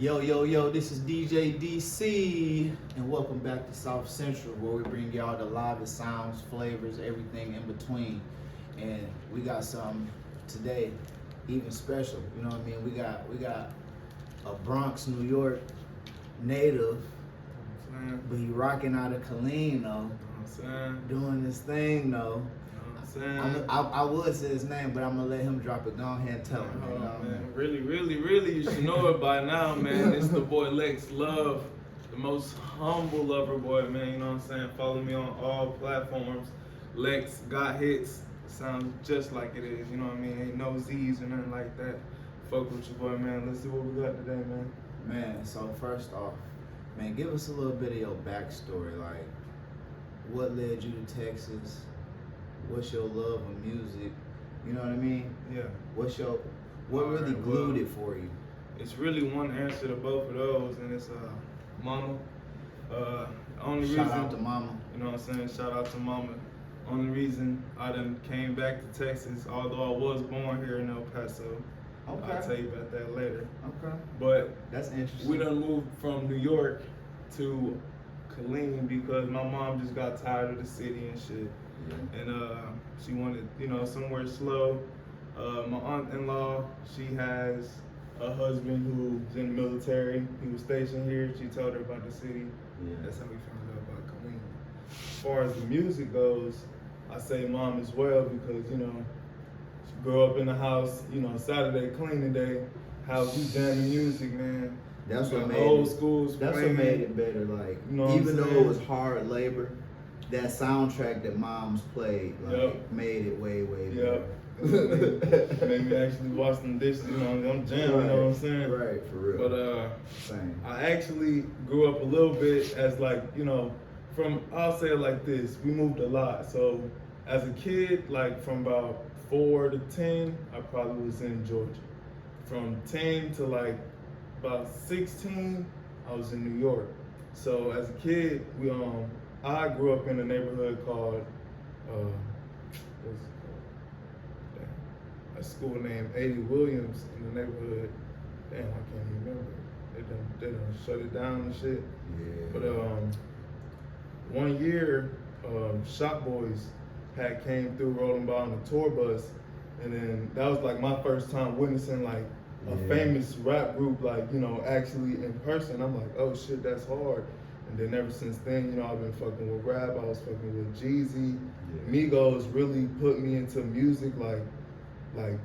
Yo, this is DJ DC, and welcome back to South Central, where we bring y'all the livest sounds, flavors, everything in between. And we got something today, even special. You know what I mean? We got a Bronx, New York native, but he rocking out of Killeen though. Doing this thing though. I would say his name, but I'm gonna let him drop it. Go ahead and tell him. Man. Really, you should know it by now, man. It's the boy Lex Love, the most humble lover boy, man. You know what I'm saying? Follow me on all platforms. Lex got hits. Sounds just like it is. You know what I mean? Ain't no Z's or nothing like that. Fuck with your boy, man. Let's see what we got today, man. Man, so first off, man, give us a little bit of your backstory. Like, what led you to Texas? What's your love of music? You know what I mean? Yeah. What really glued it for you? It's really one answer to both of those, and it's mama. Shout out to mama. You know what I'm saying? Shout out to mama. Only reason I done came back to Texas, although I was born here in El Paso. Okay. I'll tell you about that later. Okay. But that's interesting. We done moved from New York to Killeen because my mom just got tired of the city and shit. Yeah. And she wanted, somewhere slow. My aunt-in-law, she has a husband who's in the military. He was stationed here. She told her about the city. Yeah. That's how we found out about Killeen. As far as the music goes, I say mom as well because, she grew up in the house, Saturday cleaning day, house we jamming music, man. That's what made old schools. That's what made it better. Like, even though it was hard labor, that soundtrack that moms played made it way better. Made me actually wash some dishes, I'm jamming, you know what I'm saying? Right, for real. But same. I actually grew up a little bit as I'll say it like this, we moved a lot. So as a kid, like from about 4 to 10, I probably was in Georgia. From 10 to about 16, I was in New York. So as a kid, I grew up in a neighborhood called, a school named A.D. Williams in the neighborhood. Damn, I can't even remember. They done shut it down and shit. Yeah. But one year, Shop Boyz had came through rolling by on the tour bus, and then that was like my first time witnessing a famous rap group, actually in person. I'm like, oh shit, that's hard. And then ever since then, I've been fucking with rap. I was fucking with Jeezy. Yeah. Migos really put me into music, like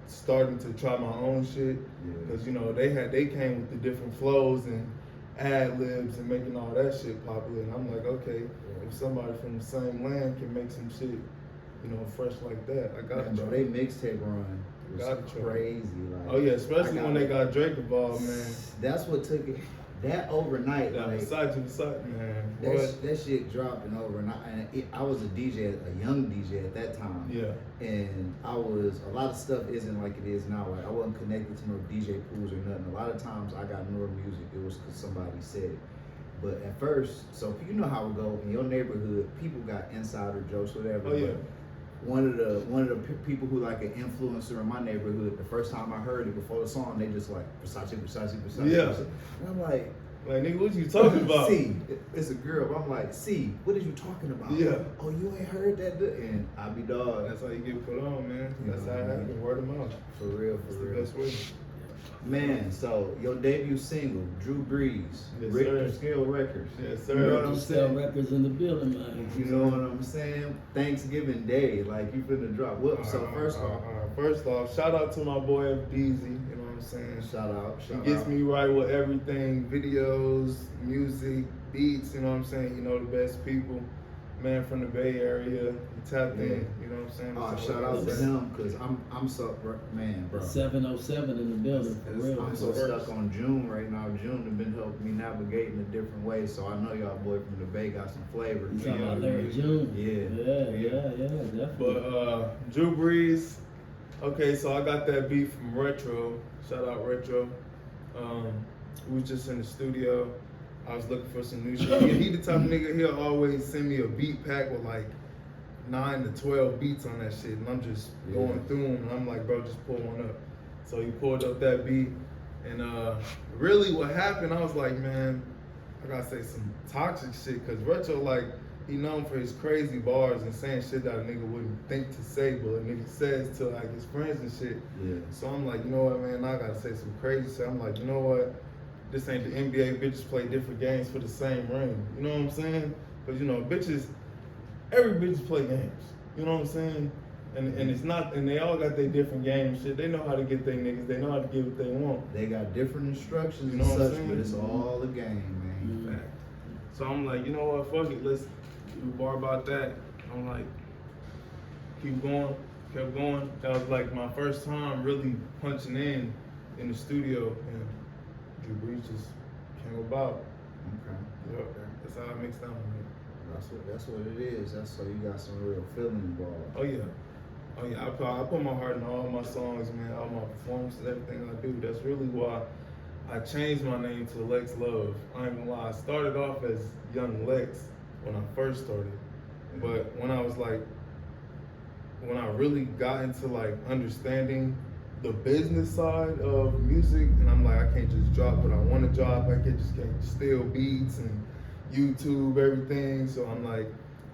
starting to try my own shit. Because, they came with the different flows and ad libs and making all that shit popular. And I'm like, okay, if somebody from the same land can make some shit, fresh like that, I got to try. They mixtape run was crazy. Oh yeah, especially when they got Drake involved, man. That's what took it. That overnight, man. That shit dropped in overnight. And I was a DJ, a young DJ at that time. Yeah. And a lot of stuff isn't like it is now. Like, I wasn't connected to no DJ pools or nothing. A lot of times I got newer music, it was because somebody said it. But at first, so you know how it go in your neighborhood, people got insider jokes, whatever. Oh yeah. One of the people who like an influencer in my neighborhood, the first time I heard it before the song, they just like Versace. Yeah. And I'm like, nigga, what you talking about? See, it's a girl. I'm like, see, what are you talking about? Yeah. Oh, you ain't heard that? And I be dog. That's how you get put on, man. That's how it happens. Word of mouth. For real. The best way. Man, so your debut single, BREES, yes, Richter Scale Records. Yes, sir. You know what I'm saying? Records in the building, man. You know what I'm saying? Thanksgiving Day, like you finna drop. What? So first off, shout out to my boy FDZ. You know what I'm saying? Shout out. He gets me right with everything, videos, music, beats. You know what I'm saying? The best people. Man from the Bay Area, he tapped in, you know what I'm saying? Shout out to him, because I'm so, man, bro. 707 in the building, for real. I'm so stuck on June right now. June has been helping me navigate in a different way, so I know y'all boy from the Bay got some flavor. You talking about Larry June? Yeah, definitely. But BREES, okay, so I got that beat from Retro. Shout out Retro. We was just in the studio. I was looking for some new shit. He the type of nigga, he'll always send me a beat pack with 9 to 12 beats on that shit. And I'm just going through them. And I'm like, bro, just pull one up. So he pulled up that beat. And really what happened, I was like, man, I gotta say some toxic shit, cause Retro, like, he known for his crazy bars and saying shit that a nigga wouldn't think to say, but a nigga says to like his friends and shit. Yeah. So I'm like, you know what, man, I gotta say some crazy shit. I'm like, you know what, this ain't the NBA. Bitches play different games for the same ring. You know what I'm saying? Cause you know, bitches, every bitch play games. You know what I'm saying? And it's not, and they all got their different game shit. They know how to get their niggas. They know how to get what they want. They got different instructions You know and what I'm such, saying? but it's all a game, man. Fact. So I'm like, you know what, fuck it, let's do a bar about that. I'm like, keep going, kept going. That was like my first time really punching in the studio, and BREES just came about. Okay. Yep. That's how I mixed down. That's what it is. That's so you got some real feeling involved. Oh yeah. Oh yeah, I put my heart in all my songs, man, all my performances, everything I do. That's really why I changed my name to Lex Love. I ain't gonna lie, I started off as Young Lex when I first started. But when I was like, when I really got into like understanding the business side of music, and I'm like, I can't just drop what I want to drop. I can't steal beats and YouTube everything. So I'm like,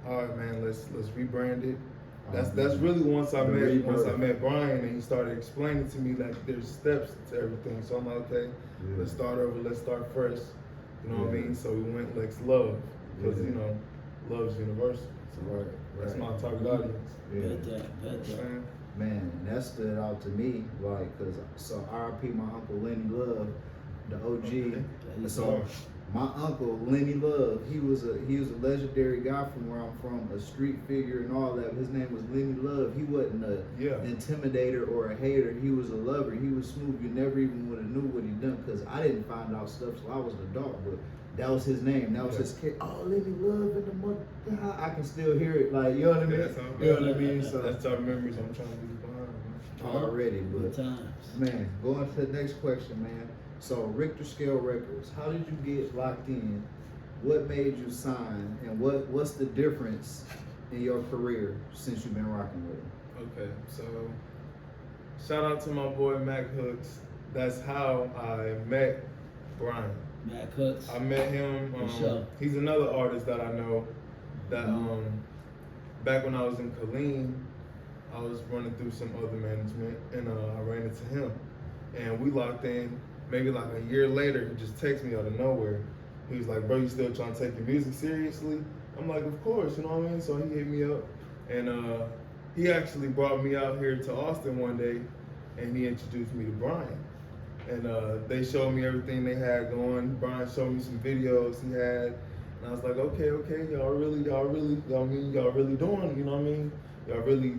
all right, man, let's rebrand it. That's really once I met Brian, and he started explaining to me like there's steps to everything. So I'm like, okay, let's start over, let's start fresh. You know what I mean? So we went Lex Love, because you know, love's universal. Right. That's my target audience. Man, that stood out to me, like, cause so R.I.P. my uncle Lenny Love, the OG. Okay. So my uncle Lenny Love, he was a legendary guy from where I'm from, a street figure and all that. His name was Lenny Love. He wasn't a intimidator or a hater. He was a lover. He was smooth. You never even would have knew what he done, cause I didn't find out stuff till I was an adult. But that was his name. That was his kid. Oh, Lenny Love in the mother. I can still hear it. Like, you know what I mean? You know what I mean? So that's our memories I'm trying to leave behind. Already, but times. man, going to the next question, man. So Richter Scale Records, how did you get locked in? What made you sign, and what's the difference in your career since you've been rocking with them? Okay, so shout out to my boy Mac Hooks. That's how I met Brian. Mac Hooks. I met him. He's another artist that I know. That back when I was in Killeen, I was running through some other management, and I ran into him, and we locked in. Maybe like a year later, he just texted me out of nowhere. He was like, "Bro, you still trying to take your music seriously?" I'm like, "Of course," you know what I mean? So he hit me up, and he actually brought me out here to Austin one day, and he introduced me to Brian. And they showed me everything they had going. Brian showed me some videos he had, and I was like, okay, y'all really doing, you know what I mean? Y'all really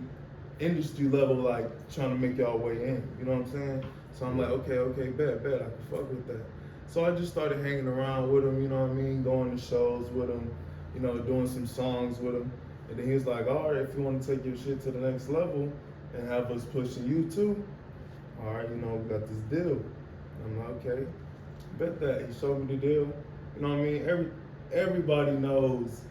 industry level, like trying to make y'all way in, you know what I'm saying? So I'm like, okay, bet, I can fuck with that. So I just started hanging around with him, you know what I mean? Going to shows with him, you know, doing some songs with him. And then he was like, all right, if you want to take your shit to the next level and have us pushing you too, all right, you know, we got this deal. I'm like, okay, bet that. He showed me the deal. You know what I mean? Everybody knows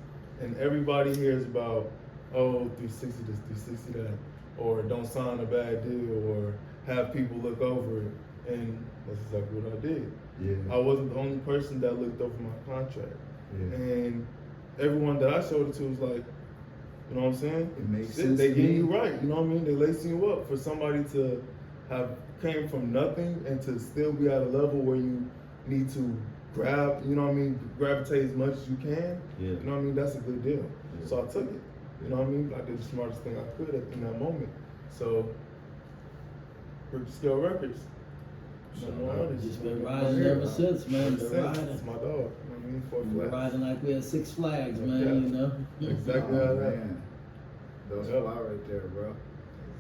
and everybody hears about, oh, 360 this, 360 that, or don't sign a bad deal, or have people look over it. And that's exactly what I did. Yeah. I wasn't the only person that looked over my contract. Yeah. And everyone that I showed it to was like, you know what I'm saying? It makes sense. They getting you right, you know what I mean? They lacing you up for somebody to have came from nothing and to still be at a level where you need to grab, you know what I mean, gravitate as much as you can. Yeah. You know what I mean? That's a good deal. Yeah. So I took it. You know what I mean? I did the smartest thing I could in that moment. So, Richter Scale Records. Just been riding ever since, man. Been riding. It's my dog. You know what I mean? Been riding like we had Six Flags, man. Yeah. You know. Exactly how that. Man. That's Yep. fly right there, bro.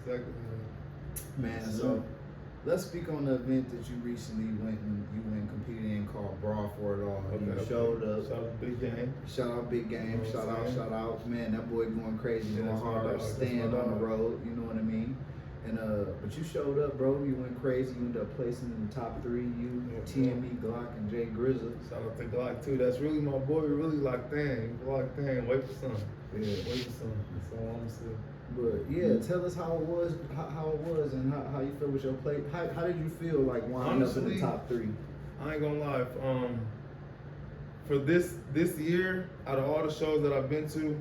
Exactly. Man, so let's speak on the event that you recently went and competed in called Brawl for It All. Okay. You showed up. Shout out Big Game. Shout out Big Game. You know what I'm saying? Shout out. Man, that boy going crazy, Yeah, going that's my hard, dog. That's staying my on the dog. road. You know what I mean? And but you showed up, bro. You went crazy. You ended up placing in the top 3. You, Yeah, TME, Glock, and Jay Grizzle. Shout out to Glock too. That's really my boy. Really locked in. Locked in. Wait for some. Yeah. Wait for some. That's all I'm saying. But yeah, tell us how it was, and how you feel with your play. How did you feel like winding up in the top 3? I ain't gonna lie. For this year, out of all the shows that I've been to,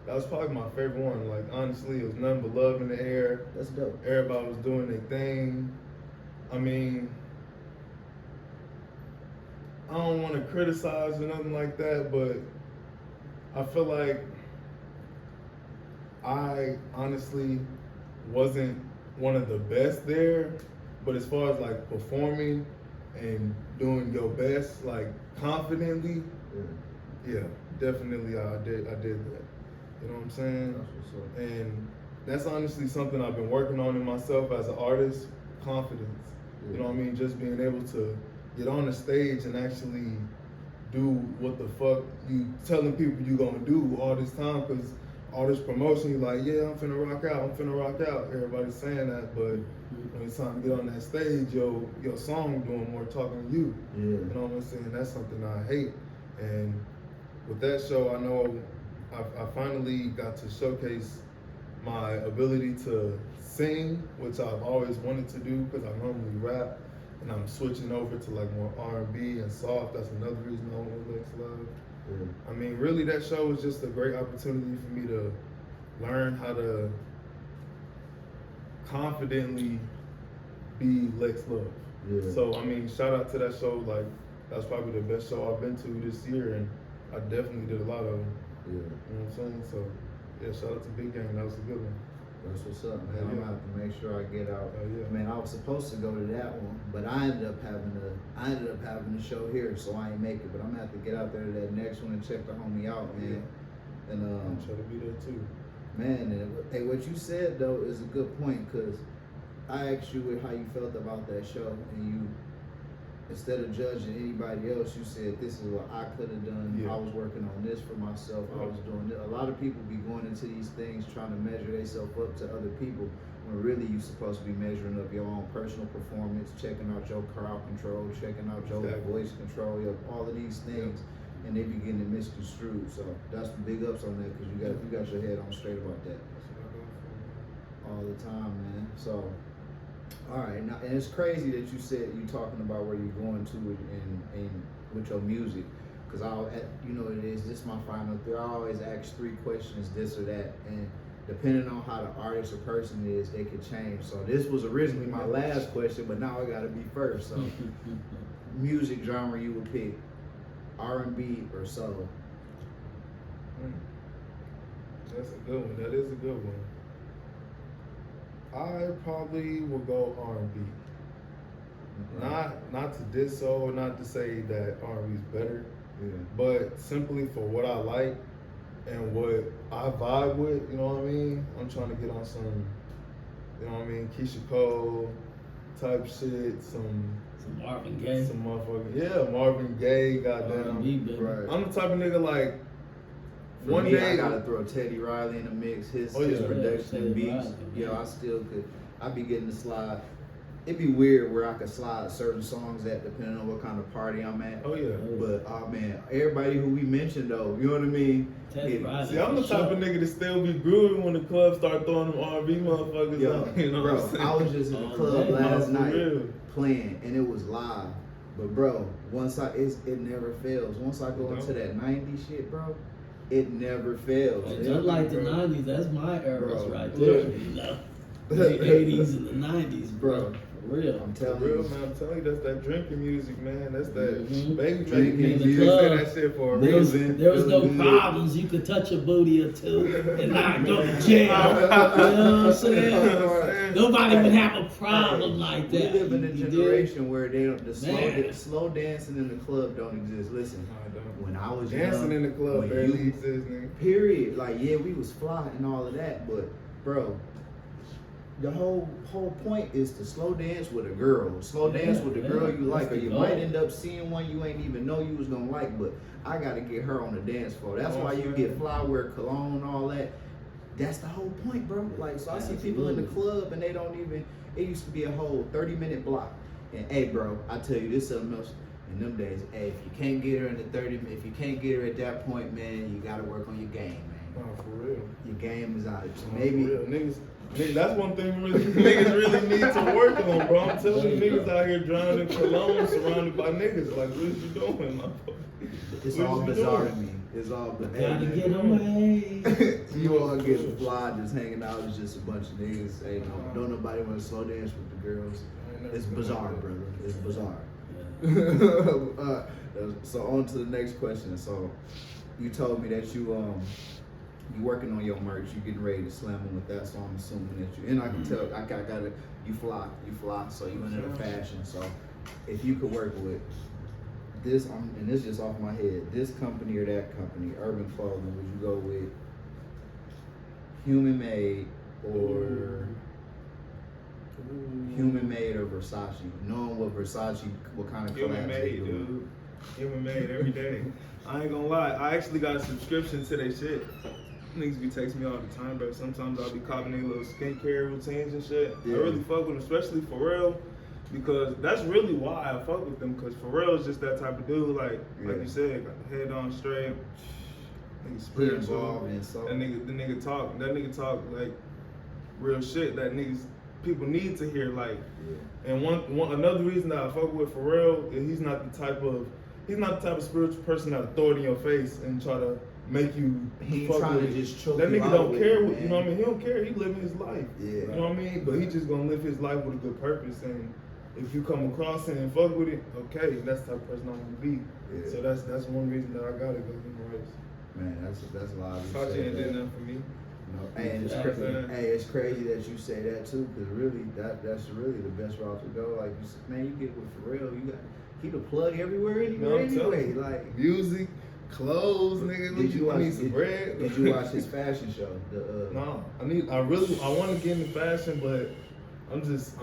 that was probably my favorite one. Like honestly, it was nothing but love in the air. That's dope. Everybody was doing their thing. I mean, I don't want to criticize or nothing like that, but I feel like I honestly wasn't one of the best there, but as far as like performing and doing your best, like confidently, yeah, definitely I did that. You know what I'm saying? That's what's up. And that's honestly something I've been working on in myself as an artist, confidence. Yeah. You know what I mean? Just being able to get on the stage and actually do what the fuck you telling people you gonna do all this time, because all this promotion, you like, yeah, I'm finna rock out. Everybody's saying that, but when it's time to get on that stage, your song doing more talking to you. Yeah. You know what I'm saying? That's something I hate. And with that show, I know I finally got to showcase my ability to sing, which I've always wanted to do because I normally rap, and I'm switching over to like more R&B and soft. That's another reason I want Lex Love. I mean, really, that show was just a great opportunity for me to learn how to confidently be Lex Love. Yeah. So, I mean, shout out to that show. Like, that's probably the best show I've been to this year, and I definitely did a lot of them. Yeah. You know what I'm saying? So, yeah, shout out to Big Gang. That was a good one. That's what's up, man. Yeah. I'm gonna have to make sure I get out. Yeah. Man, I was supposed to go to that one, but I ended up having the show here, so I ain't make it. But I'm gonna have to get out there to that next one and check the homie out, man. And I'm trying to be there too. man, and hey, what you said though is a good point, because I asked you how you felt about that show, and you, instead of judging anybody else, you said this is what I could have done. Yeah. I was working on this for myself. I was doing it. A lot of people be going into these things trying to measure themselves up to other people, when really you're supposed to be measuring up your own personal performance, checking out your crowd control, checking out your voice control, all of these things, and they be getting it misconstrued. So that's big ups on that, because you got your head on straight about that all the time, man. So. All right, now, and it's crazy that you said you talking about where you're going to in with your music, because you know it is. This is my final 3. I always ask 3 questions, this or that, and depending on how the artist or person is, they could change. So this was originally my last question, but now I gotta be first. So, music genre you would pick, R&B or soul? That's a good one. That is a good one. I probably will go R&B. Not to diss soul, not to say that R&B is better, but simply for what I like and what I vibe with. You know what I mean? I'm trying to get on some, you know what I mean, Keisha Cole type shit, some Marvin Gaye, some motherfucking Marvin Gaye, goddamn. Right. I'm the type of nigga like. For one me, day I gotta throw Teddy Riley in the mix. His production and beats. I still could. I be getting to slide. It'd be weird where I could slide certain songs at, depending on what kind of party I'm at. Oh yeah. But oh man, everybody who we mentioned though, you know what I mean? Teddy Riley. See, I'm the type of nigga that still be grooving when the club start throwing them R&B motherfuckers out. You know bro, what I'm saying? I was just in the club last night real. playing, and it was live. But bro, it never fails. Once I go into that 90s shit, bro, it never fails. Just like the 90s, that's my eras right there. Look. You know, the 80s and the 90s, bro. For real. I'm telling For real, you. man. I'm telling you, that's that drinking music, man. That's that baby Drinking drinking music. music. Club. Say that shit for a There was reason. no problems. You could touch a booty or two and not go to jail. You know what I'm saying? Nobody would have a problem like that. We live in a You dig? generation where they don't. The Man. slow dancing in the club don't exist. Listen, when I was Dancing young, in the club when barely you- exists, nigga. period. Like, yeah, we was fly and all of that, but bro, the whole point is to slow dance with a girl. Slow dance with the girl you like, or you might end up seeing one you ain't even know you was gonna like. But I gotta get her on the dance floor. That's why you get fly, wear cologne, all that. That's the whole point, bro. Like, so I see people in the club and they don't even. It used to be a whole 30-minute block. And hey, bro, I tell you, this something else. In them days, hey, if you can't get her in the 30, if you can't get her at that point, man, you gotta work on your game, man. Nah, for real. Your game is out. Nah, Maybe for real. Niggas, that's one thing niggas really need to work on, bro. I'm telling you, niggas out here drowning in cologne surrounded by niggas. Like, what is you doing, motherfucker? it's What all is you bizarre doing? to me. It's all Gotta bizarre. get away. You all get fly just hanging out. It's just a bunch of niggas. Hey, don't nobody want to slow dance with the girls. It's bizarre, brother. It's bizarre. So on to the next question. So you told me that you working on your merch. You getting ready to slam them with that. So I'm assuming that you, and I can tell I got it. You fly. So you into the fashion. So if you could work with this, and this just off my head, this company or that company, Urban Clothing, would you go with Human Made or Human Made or Versace? Knowing what kind of Human collabs they made, do. dude. Human made every day. I ain't gonna lie. I actually got a subscription to their shit. Niggas be texting me all the time, but sometimes I'll be copying their little skincare routines and shit. Yeah. I really fuck with them, especially Pharrell, because that's really why I fuck with them. Because Pharrell's just that type of dude, like you said, got the head on straight. Nigga spiritual. Involved in so. The nigga talk like real shit that people need to hear. Like, and one another reason that I fuck with Pharrell is he's not the type of spiritual person that'll throw it in your face and try to make you. He ain't fuck trying with to it. just choke That you nigga out don't with care. it, You know what I mean? He don't care. He living his life. Yeah. You know what I mean? But he just gonna live his life with a good purpose. And if you come across it and fuck with it, okay, that's the type of person I'm gonna be. Yeah. So that's one reason that I gotta go through my race. Man, that's a lot. Of Sachi ain't did nothing for me. No, and it's crazy that you say that too, because really that's really the best route to go. Like you said, man, you get with Pharrell, you got keep the plug everywhere anyway. Like music, clothes, nigga. I need some bread. Did you watch his fashion show? No, I want to get into fashion, but I'm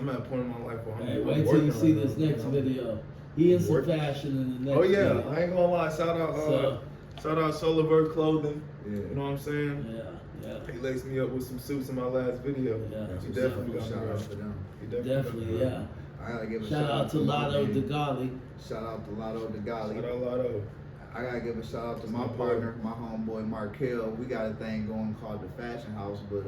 at a point in my life where I'm Hey, wait till you see this next video. He in some fashion in the next Oh yeah, video. I ain't gonna lie. Shout out Solarverse Clothing. Yeah. You know what I'm saying? Yeah. He laced me up with some suits in my last video. Yeah. He definitely got me shout out right. to them. He Definitely, yeah. I gotta give a Shout out to Lotto my man. Degali. Shout out to Lotto Degali. Shout out Lotto. I gotta give a shout out to That's my my boy. partner, my homeboy Markel. We got a thing going called the Fashion House, but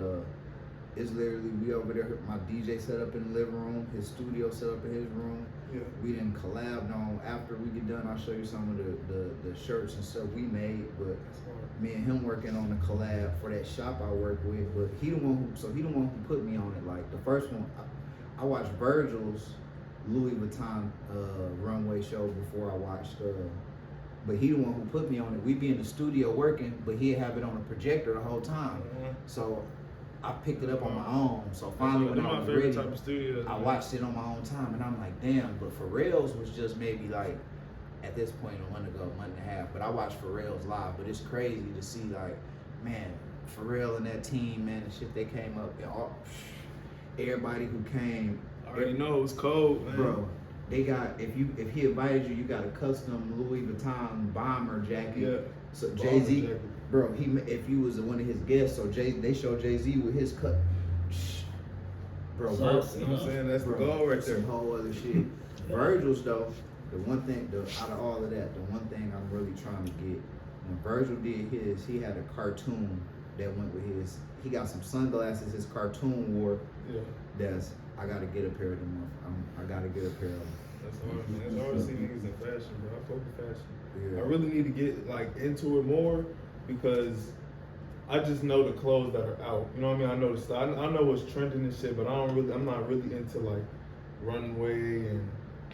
it's literally we over there. My DJ set up in the living room, his studio set up in his room. Yeah. We didn't collab. No, after we get done, I'll show you some of the shirts and stuff we made. But That's hard. me and him working on the collab for that shop I work with. But he the one who put me on it. Like the first one, I watched Virgil's Louis Vuitton runway show before I watched. But he the one who put me on it. We be in the studio working, but he'd have it on a projector the whole time. So I picked it up on my own. So finally, when I was ready, type of studios, I man. watched it on my own time, and I'm like, damn. But Pharrell's was just maybe like, at this point, a month and a half. But I watched Pharrell's live. But it's crazy to see, like, man, Pharrell and that team, man, the shit they came up, and everybody who came. I already know it was cold, man. Bro, they got if he invited you, you got a custom Louis Vuitton bomber jacket. Yeah. So Bomber Jay-Z, jacket. bro, if you was one of his guests, so they showed Jay-Z with his cut. Bro, So, You know what I'm saying? That's the goal right there. Some whole other shit. Virgil's though, the one thing, out of all of that, the one thing I'm really trying to get, when Virgil did his, he had a cartoon that went with his. He got some sunglasses his cartoon wore. Yeah. I gotta get a pair of them. I gotta get a pair of them. That's hard, man. It's hard to see niggas in fashion, bro. I fuck with fashion. Yeah. I really need to get like into it more because I just know the clothes that are out. You know what I mean? I know the style. I know what's trending and shit, but I'm not really into like runway and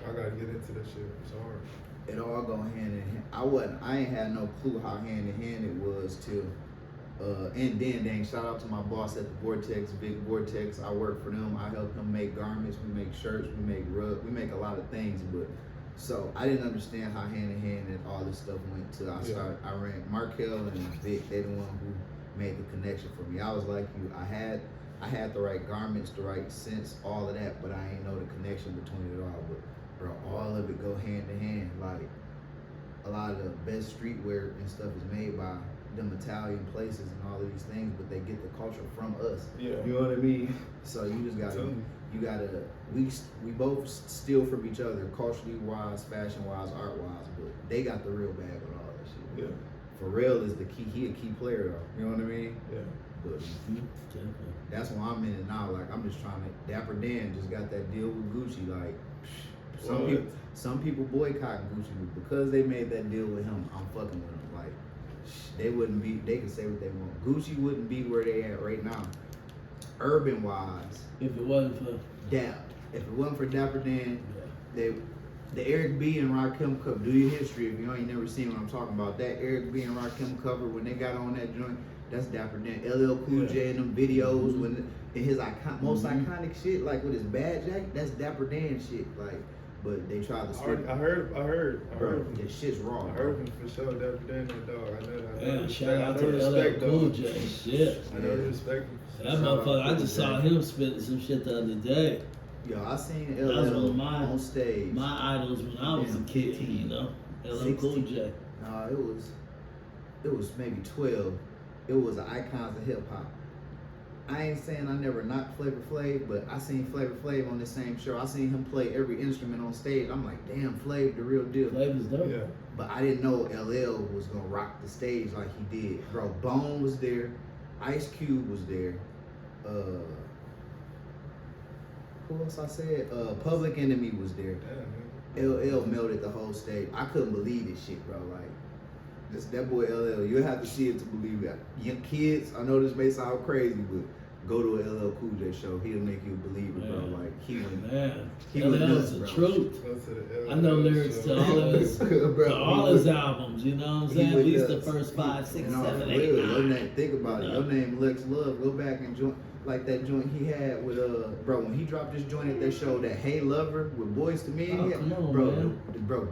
I gotta get into that shit. It's hard. It all go hand in hand. I ain't had no clue how hand in hand it was till. And then dang, shout out to my boss at the Vortex, Big Vortex. I work for them. I help them make garments. We make shirts. We make rugs. We make a lot of things. But so I didn't understand how hand in hand that all this stuff went till I ran Markel and Vic. They the one who made the connection for me. I was like you. I had the right garments, the right sense, all of that, but I ain't know the connection between it all. But bro, all of it go hand in hand. Like a lot of the best streetwear and stuff is made by them Italian places and all of these things, but they get the culture from us. Yeah. You know what I mean? So you just gotta, we both steal from each other, culturally wise, fashion wise, art wise, but they got the real bag with all that shit. Yeah. Pharrell is the key. He a key player though. You know what I mean? Yeah. But Definitely. that's why I'm in it now. Like I'm just trying to. Dapper Dan just got that deal with Gucci. Like some people boycott Gucci, but because they made that deal with him, I'm fucking with him. Like they wouldn't be. They can say what they want. Gucci wouldn't be where they at right now. Urban wise, If it wasn't for Dap. If it wasn't for Dapper Dan, yeah. the Eric B and Rakim cover. Do your history if you ain't never seen what I'm talking about. That Eric B and Rakim cover when they got on that joint, that's Dapper Dan. LL Cool J in them videos when in his most iconic shit, like with his bad jacket, that's Dapper Dan shit. Like, but they tried to split. I heard. Bro, this shit's raw. I heard him for sure. Dapper Dan, that dog. I know that. Yeah, shout out to LL Cool J. Shit. I know respect him. That motherfucker, I just saw him spitting some shit the other day. Yo, I seen That was one LL of on stage. My idols when I was a kid, you know. LL Cool J. Nah, it was maybe 12. It was the icons of hip hop. I ain't saying I never knocked Flavor Flav, but I seen Flavor Flav on the same show. I seen him play every instrument on stage. I'm like, damn, Flav, the real deal. Flavor's dope. Yeah. But I didn't know LL was gonna rock the stage like he did. Bro, Bone was there, Ice Cube was there. Who else I said? Public Enemy was there. LL melted the whole stage. I couldn't believe this shit, bro. Like, that boy LL, you have to see it to believe it. Young kids, I know this may sound crazy, but go to a LL Cool J show. He'll make you a believer, bro. Like, he was nuts, the bro. truth. I know lyrics to all of his, to all his albums. You know what I'm saying? At least the first 5, 6, 7, 8, 9. Your name, think about it. Your name, Lex Love. Go back and join. Like that joint he had with bro, when he dropped this joint at that show, that Hey Lover with Boyz II Men, come on, bro, man. Bro.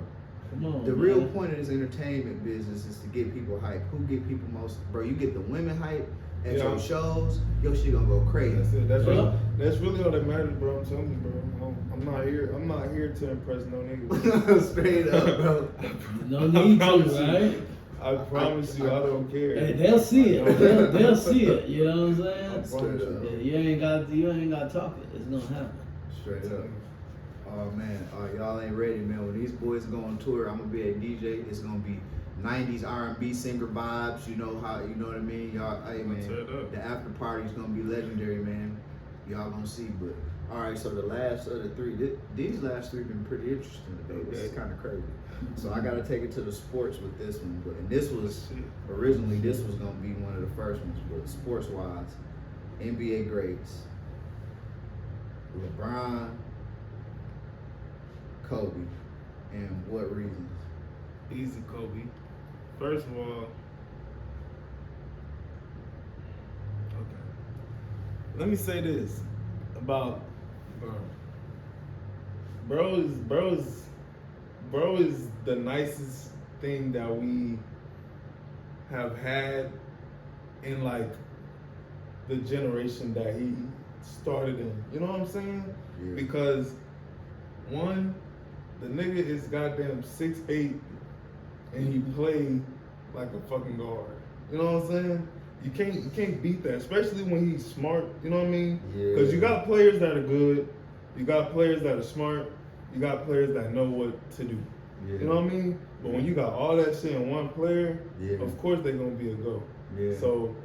Come on, The man. real point of this entertainment business is to get people hype. Who get people most? Bro, you get the women hype at your shows, your shit gonna go crazy. That's it. That's really all that matters, bro. I'm telling you, bro. I'm not here to impress no niggas. Straight up, bro. No need to, right? I promise you, I don't care. Hey, they'll see it. They'll see it. You know what I'm saying? Straight up. Yeah, you ain't got to talk it. It's gonna happen. Straight up. Oh man, y'all ain't ready, man. When these boys go on tour, I'm gonna be a DJ. It's gonna be 90s R&B singer vibes. You know what I mean? Y'all, hey man, the after party's gonna be legendary, man. Y'all gonna see. But all right, so the last of the three, these last three been pretty interesting today. This is kind of crazy. So I gotta take it to the sports with this one. But and this was originally this was gonna be one of the first ones, but sports wise, NBA greats, LeBron, Kobe, and what reasons? Easy, Kobe. First of all, okay. Let me say this about bro is the nicest thing that we have had in like the generation that he started in. You know what I'm saying? Yeah. Because one, the nigga is goddamn 6'8" and he played like a fucking guard. You know what I'm saying? You can't beat that, especially when he's smart. You know what I mean? Because you got players that are good, you got players that are smart, you got players that know what to do. Yeah. You know what I mean? But when you got all that shit in one player, of course they're gonna be a go. Yeah. So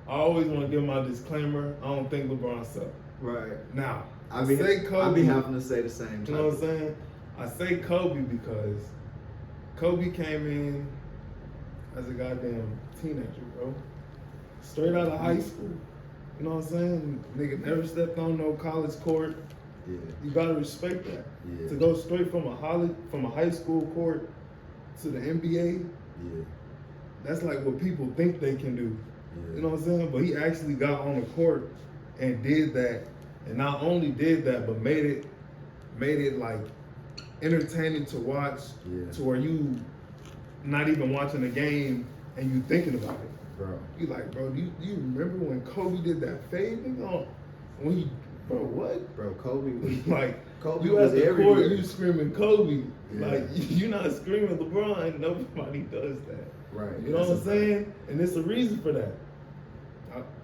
I always want to give my disclaimer. I don't think LeBron sucks. Right. Now, I be having to say the same. you know what I'm saying? I say Kobe because Kobe came in as a goddamn teenager, bro. Straight out of high school. You know what I'm saying? Nigga never stepped on no college court. Yeah. You gotta respect that. Yeah. To go straight from a high school court to the NBA, Yeah. that's like what people think they can do. Yeah. You know what I'm saying? But he actually got on the court and did that. And not only did that, but made it like entertaining to watch, to where you not even watching the game and you thinking about it. Bro. You like, bro, do you remember when Kobe did that fade? When he, bro, what? Bro, Kobe was Like, Kobe you was at the everywhere. court, you screaming Kobe. Yeah. Like, you're not screaming LeBron. Nobody does that. Right. You know what I'm saying? And there's a reason for that.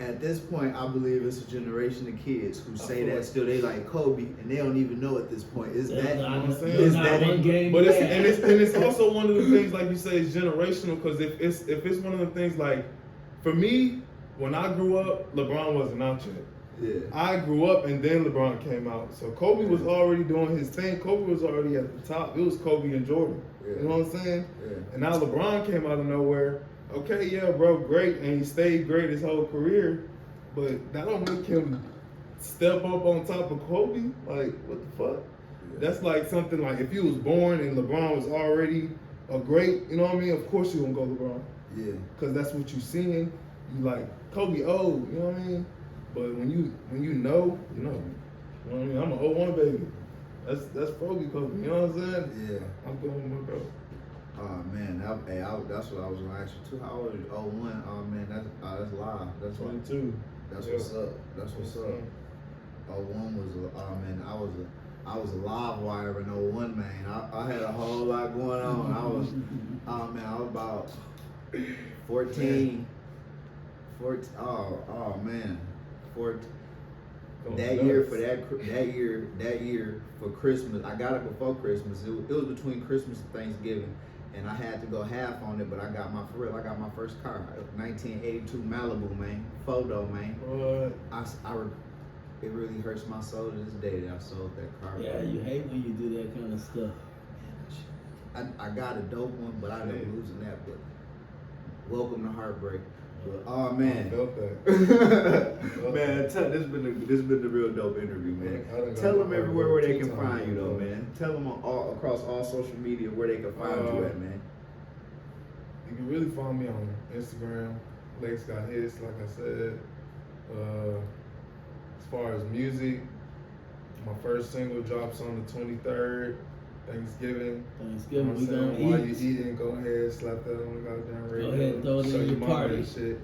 At this point, I believe it's a generation of kids who say that course. still. They like Kobe, and they don't even know at this point. Is that? You know what I'm saying? Is Not that? one game But back. it's also one of the things, like you say, it's generational. Because if it's one of the things, like for me, when I grew up, LeBron wasn't out yet. Yeah. I grew up and then LeBron came out. So Kobe was already doing his thing. Kobe was already at the top. It was Kobe and Jordan. Yeah. You know what I'm saying? Yeah. And now LeBron came out of nowhere. Okay, yeah, bro, great, and he stayed great his whole career. But that don't make him step up on top of Kobe. Like, what the fuck? Yeah. That's like something like if you was born and LeBron was already a great, you know what I mean? Of course you gonna go LeBron. Yeah. Cause that's what you seeing. You like Kobe old, you know what I mean? But when you know, you know. You know what I mean? I'm an 01 baby. That's Kobe, you know what I'm saying? Yeah. I'm going with my bro. Oh man, that's what I was gonna ask you too. How old are you? 01. Oh man, that's live. That's what. 22. That's Yeah. what's up. That's what's up. 01 was man, I was a live wire in 01, man. I had a whole lot going on. I was I was about 14. 14 oh man. 14 that year for Christmas, I got it before Christmas. It was between Christmas and Thanksgiving, and I had to go half on it, but I got my first car, 1982 Malibu, man, photo, man. What? It really hurts my soul to this day that I sold that car. Yeah, you hate when you do that kind of stuff. I got a dope one, but I ended up losing that. But welcome to heartbreak. But, oh man, I felt that. man, this has been the real dope interview, man. Tell them everywhere where they can find you, though, man. Tell them across all social media where they can find you at, man. You can really find me on Instagram. Lex Got Hits, like I said. As far as music, my first single drops on the 23rd. Thanksgiving. We You know what I'm gonna saying? While you eat. eating, go ahead, slap that on the goddamn radio. Go ahead, throw it show in your mama party. that shit. You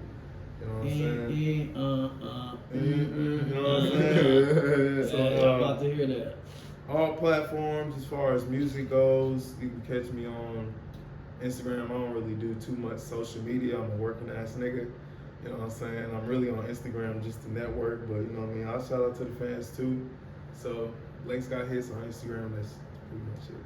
know what I'm saying? You know what I'm saying? So, I'm about to hear that. all platforms as far as music goes, you can catch me on Instagram. I don't really do too much social media. I'm a working ass nigga. You know what I'm saying? I'm really on Instagram just to network, but you know what I mean? I'll shout out to the fans too. So, Lex Got Hits on Instagram. That's pretty much it.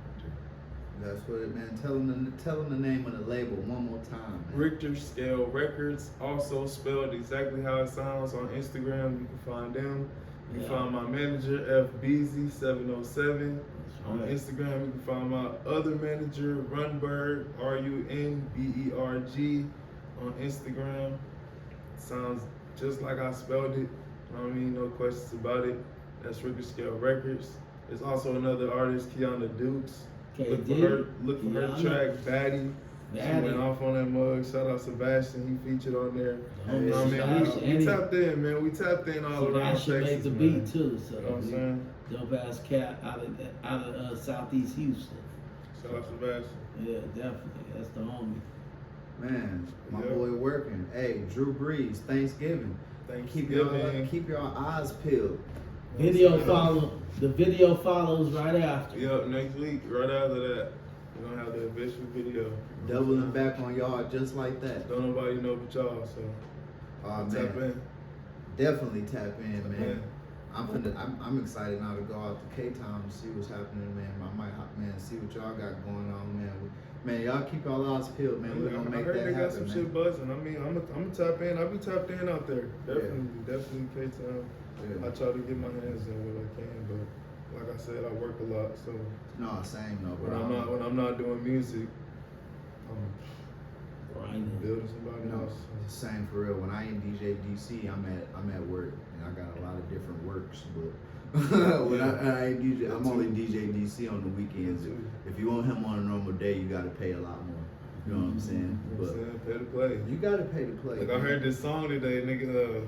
That's what it, man. Tell them the name of the label one more time, man. Richter Scale Records, also spelled exactly how it sounds on Instagram. You can find them. You can find my manager, FBeezy707. On Instagram, you can find my other manager, Runberg, RUNBERG, on Instagram. Sounds just like I spelled it. You know what I mean? No questions about it. That's Richter Scale Records. There's also another artist, Kiana Dukes. Look for her track, Baddie. She went off on that mug. Shout out Sebastian, he featured on there. You know what I mean? We tapped in, man. We tapped in all around Texas. She made the beat too, so you know what I'm saying? dope ass cat out of Southeast Houston. Shout out Sebastian. Yeah, definitely. That's the homie. Man, my boy working. Hey, Drew BREES, Thanksgiving. Keep your eyes peeled. The video follows right after. Yep, next week, right after that, we're gonna have the official video. Doubling back on y'all just like that. Don't nobody know but y'all, so Tap in. Definitely tap in, man. Yeah. I'm excited now to go out to K-Town and see what's happening, man. I might see what y'all got going on, man. Man, y'all keep y'all eyes peeled, man. We're gonna make that happen, man. I heard they got some shit buzzing. I mean, I'm gonna tap in. I'll be tapped in out there. Definitely K-Town. Yeah. I try to get my hands in what I can, but like I said, I work a lot, so no, same though, bro. when I'm not doing music, I'm grinding, building somebody else. Same for real. When I ain't DJ DC, I'm at work, and I got a lot of different works, but when I ain't DJ, I'm only DJ DC on the weekends. If you want him on a normal day, you gotta pay a lot more. You know what I'm saying? You know what I'm saying? Pay to play. You gotta pay to play. Like I heard this song today, nigga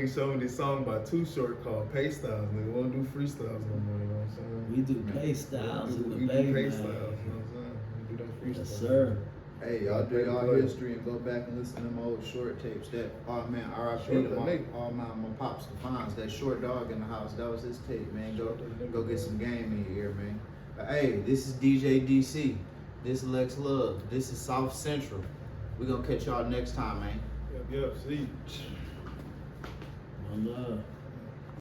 showed me this song by Too Short called Pay Styles. Nigga won't do freestyles no more, you know what I'm saying? We do pay styles in the We Bay, do pay man. styles, you know what I'm saying? We do them freestyles. Yes, sir. Hey, y'all do y'all history and go back and listen to them old short tapes. That R.I.P. to my pops Stephans. That Short Dog in the house. That was his tape, man. Go get some game in your ear, man. But, hey, this is DJ DC. This is Lex Love. This is South Central. We're gonna catch y'all next time, man. Yep, see. One love.